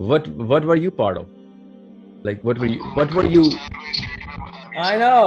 what were you part of, like what were you. I know,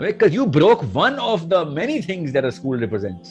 Because you broke one of the many things that a school represents.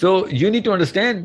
so you need to understand.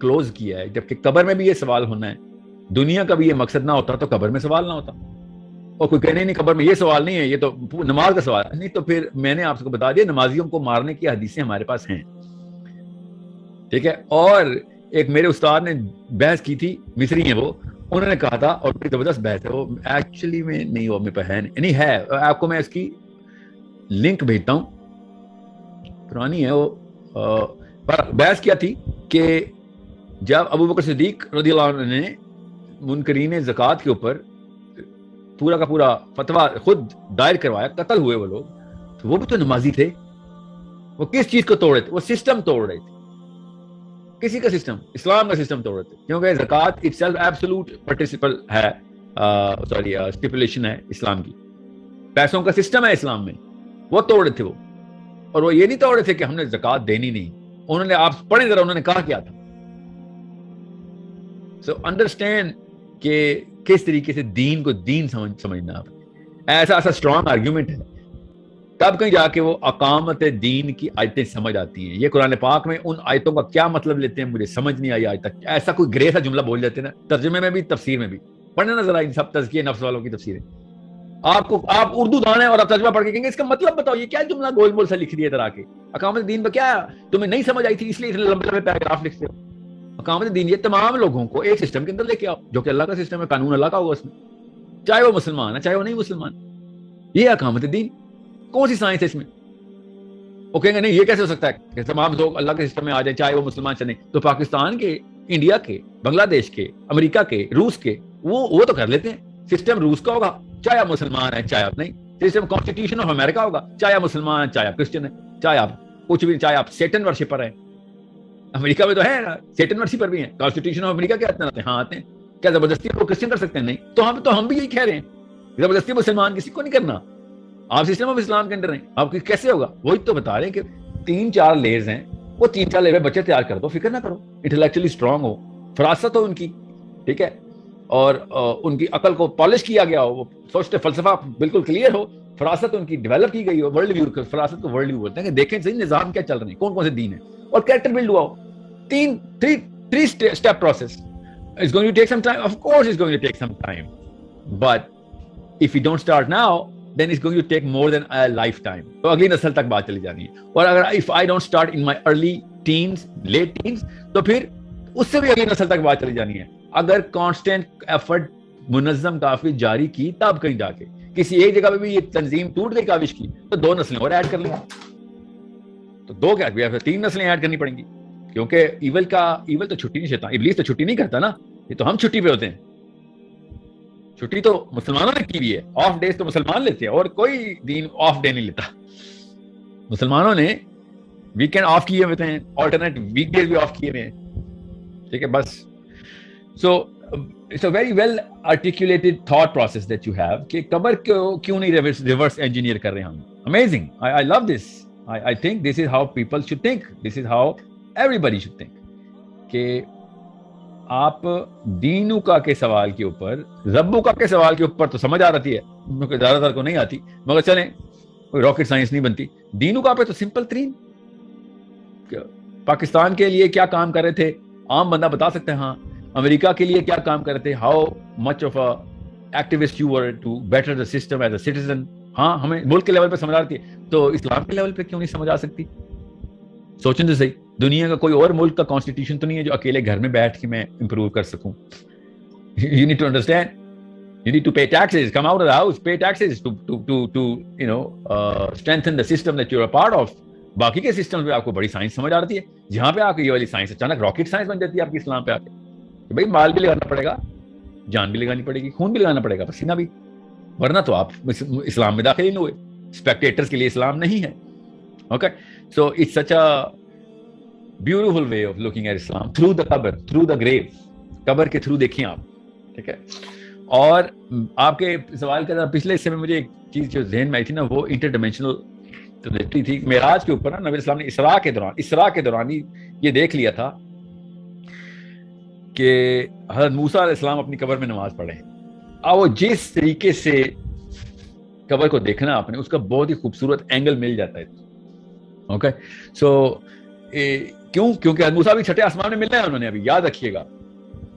Close کیا ہے. جبکہ قبر میں بھی یہ سوال ہونا ہے. دنیا کا بھی یہ مقصد نہ ہوتا تو قبر میں سوال نہ ہوتا. اور کوئی کہنے نہیں قبر میں یہ سوال نہیں ہے, یہ تو نماز کا سوال ہے. نہیں تو پھر میں نے آپ کو بتا دیا نمازیوں کو مارنے کی حدیثیں ہمارے پاس ہیں. ٹھیک ہے. اور ایک میرے استاد نے بحث کی تھی, مصری ہیں وہ, انہوں نے کہا تھا, اور بڑی زبردست بحث ہے وہ, ایکچولی میں نہیں, وہ میرے پاس ہے نہیں ہے, آپ کو میں اس کی لنک بھیجتا ہوں, پرانی ہے وہ. بحث کیا تھی کہ جب ابو بکر صدیق رضی اللہ عنہ نے منکرین زکوٰۃ کے اوپر پورا کا پورا فتویٰ خود دائر کروایا, قتل ہوئے وہ لوگ, تو وہ بھی تو نمازی تھے. وہ کس چیز کو توڑ رہے تھے؟ وہ سسٹم توڑ رہے تھے. کسی کا سسٹم, اسلام کا سسٹم توڑ رہے تھے, کیونکہ زکوٰۃ اٹ سیلف ایبسولوٹ پارٹیسپل ہے, سوری اسٹیپولیشن ہے اسلام کی, پیسوں کا سسٹم ہے اسلام میں, وہ توڑ رہے تھے وہ. اور وہ یہ نہیں توڑ رہے تھے کہ ہم نے زکوٰۃ دینی نہیں. انہوں نے, آپ پڑھیں ذرا, انہوں نے کہا کیا تھا. سو انڈرسٹینڈ کہ کس طریقے سے دین کو دین سمجھنا. ایسا اسٹرانگ آرگیومنٹ ہے, تب کہیں جا کے وہ اقامت دین کی آیتیں سمجھ آتی ہیں. یہ قرآن پاک میں ان آیتوں کا کیا مطلب لیتے ہیں مجھے سمجھ نہیں آئی آج تک. ایسا کوئی گرے سا جملہ بول دیتے نا, ترجمے میں بھی تفسیر میں بھی. پڑھنا نا ذرا ان سب تزکیہ نفس والوں کی تفسیریں. آپ اردو دانے اور آپ ترجمہ پڑھ کے کہیں گے اس کا مطلب بتاؤ, یہ کیا جملہ گول مول سا لکھ دیا ادھر آ کے. اقامت دین میں کیا تمہیں نہیں سمجھ آئی تھی اس لیے اتنے لمبے لمبے پیراگراف لکھتے ہو. اقامت دین یہ تمام لوگوں کو ایک سسٹم کے اندر لے کے آؤ, جو کہ اللہ کا سسٹم ہے, قانون اللہ کا ہوگا اس میں, چاہے وہ مسلمان ہے چاہے وہ نہیں مسلمان. یہ اقامت دین. کون سی سائنس ہے اس میں؟ وہ کہیں گے نہیں یہ کیسے ہو سکتا ہے کہ تمام لوگ اللہ کے سسٹم میں آ جائیں چاہے وہ مسلمان چلیں. تو پاکستان کے, انڈیا کے, بنگلہ دیش کے, امریکہ کے, روس کے, وہ تو کر لیتے ہیں. سسٹم روس کا ہوگا چاہے آپ مسلمان ہیں چاہے آپ نہیں. سسٹم کانسٹیٹیوشن آف امریکہ ہوگا چاہے آپ مسلمان ہیں چاہے آپ کرسچن ہیں چاہے آپ کچھ بھی, چاہے آپ سیٹن ورشپر ہیں. امریکہ میں تو ہے نا سیٹن ورشپر بھی ہیں. کانسٹیٹیوشن آف امریکہ کیا آتے ہیں؟ ہاں آتے ہیں. کیا زبردستی کو کرسچن کر سکتے ہیں؟ نہیں. تو ہم بھی یہی کہہ رہے ہیں, زبردستی مسلمان کسی کو نہیں کرنا. آپ سسٹم آف اسلام کے اندر ہیں, آپ کی کیسے ہوگا؟ وہی تو بتا رہے ہیں کہ 3-4 لیئرز ہیں, وہ 3-4 لیئر بچے تیار کر دو, فکر نہ کرو, انٹلیکچولی اسٹرانگ ہو, فراست ہو ان کی, ٹھیک ہے, اور ان کی عقل کو پالش کیا گیا ہو, وہ سوچتے فلسفہ بالکل کلیئر ہو, فراست ان کی ڈیولپ کی گئی ہو, ورلڈ ویو, فراست کو ورلڈ ویو بولتے ہیں کہ دیکھیں صحیح نظام کیا چل رہے ہیں, کون کون سے دین ہیں, اور کریکٹر بلڈ ہوا ہو. 3 step process. It's going to take some time. Of course it's going to take some time. But if we don't start now, then it's going to take more than a lifetime. تو اگلی نسل تک بات چلی جانی ہے. اور اگر if I don't start in my early teens, late teens, تو پھر اس سے بھی اگلی نسل تک بات چلی جانی ہے. اگر constant effort منظم کافی جاری کی تب کہیں جا کے کسی ایک جگہ پہ بھی یہ تنظیم ٹوٹ گئی کاوش کی تو 2 نسلیں اور ایڈ کر لیں. تو 2 کیا 3 نسلیں ایڈ کرنی پڑیں گی, کیونکہ ایول تو چھٹی نہیں, شیطان ابلیس تو چھٹی نہیں کرتا نا, یہ تو ہم چھٹی پہ ہوتے ہیں. چھٹی تو مسلمانوں نے کی ہوئی ہے, آف ڈیز تو مسلمان لیتے ہیں, اور کوئی دین آف ڈے نہیں لیتا. مسلمانوں نے ویکینڈ آف کیے ہوئے ہیں, آلٹرنیٹ ویک ڈیز بھی آف کیے ہوئے ہیں, ٹھیک ہے بس. So it's a very well articulated thought process that you have کہ قبر کو کیوں نہیں ریورس انجینئر کر رہے ہم. Amazing, I love this. I think this is how people should think, this is how every should think کہ آپ دینو کا کے سوال کے اوپر, ربو کا کے سوال کے اوپر تو سمجھ آ رہتی ہے, زیادہ تر کو نہیں آتی, مگر چلیں کوئی راکٹ سائنس نہیں بنتی. دینو کا پہ تو سمپل ترین, پاکستان کے لیے کیا کام کر رہے تھے عام بندہ بتا سکتے ہیں. ہاں امریکہ کے لیے کیا کام کر رہے تھے, how much of a activist you were to better the system as a citizen. ہاں ہمیں ملک کے لیول پہ سمجھ آ رہی ہے, تو اسلام کے لیول پہ کیوں نہیں سمجھ آ سکتی؟ سوچیں تو صحیح, دنیا کا کوئی اور ملک کا کانسٹیٹیوشن تو نہیں ہے جو اکیلے گھر میں بیٹھ کے میں امپروو کر سکوں. You need to understand, you need to pay taxes, come out of the house, pay taxes to strengthen the system that you're a part of. باقی کے سسٹم پہ آپ کو بڑی سائنس سمجھ آ رہی ہے, جہاں پہ آپ کو یہ والی سائنس اچانک راکٹ سائنس بن جاتی ہے آپ کی اسلام پہ آ کے. بھائی مال بھی لگانا پڑے گا, جان بھی لگانی پڑے گی, خون بھی لگانا پڑے گا, پسینہ بھی, ورنہ تو آپ اسلام میں داخل ہی نہیں ہوئے. اسپیکٹیٹرز کے لیے اسلام نہیں ہے. Okay, so it's such a beautiful way of looking at Islam through the qabr, through the grave. قبر کے تھرو دیکھیں آپ, ٹھیک ہے. اور آپ کے سوال کا پچھلے حصے میں مجھے ایک چیز جو ذہن میں آئی تھی نا, وہ انٹر ڈائمینشنل ٹریجیکٹری تھی. معراج کے اوپر نا نبی اسلام نے اسراء کے دوران ہی یہ دیکھ لیا تھا کہ حضرت موسیٰ علیہ السلام اپنی قبر میں نماز پڑھے. وہ جس طریقے سے قبر کو دیکھنا آپ نے, اس کا بہت ہی خوبصورت اینگل مل جاتا ہے. اوکے, سو کیوں؟ کیونکہ حضرت موسیٰ بھی چھٹے آسمان میں ملنا ہے انہوں نے، ابھی یاد رکھیے گا،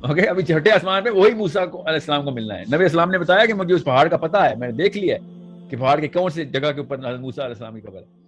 اوکے، ابھی چھٹے آسمان پہ وہی موسیٰ علیہ السلام کو ملنا ہے. نبی اسلام نے بتایا کہ مجھے اس پہاڑ کا پتہ ہے، میں نے دیکھ لیا ہے کہ پہاڑ کے کون سی جگہ کے اوپر حضرت موسیٰ علیہ السلام کی قبر ہے.